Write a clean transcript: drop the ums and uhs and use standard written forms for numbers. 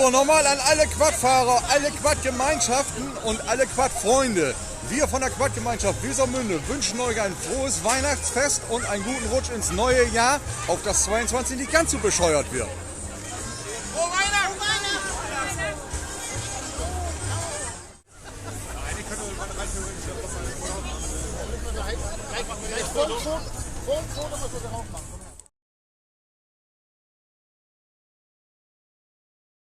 So, nochmal an alle Quadfahrer, alle Quadgemeinschaften und alle Quadfreunde. Wir von der Quadgemeinschaft Wesermünde wünschen euch ein frohes Weihnachtsfest und einen guten Rutsch ins neue Jahr, auf das 22 nicht ganz so bescheuert wird. Frohe Weihnachten! Vor dem Foto müssen wir auch machen.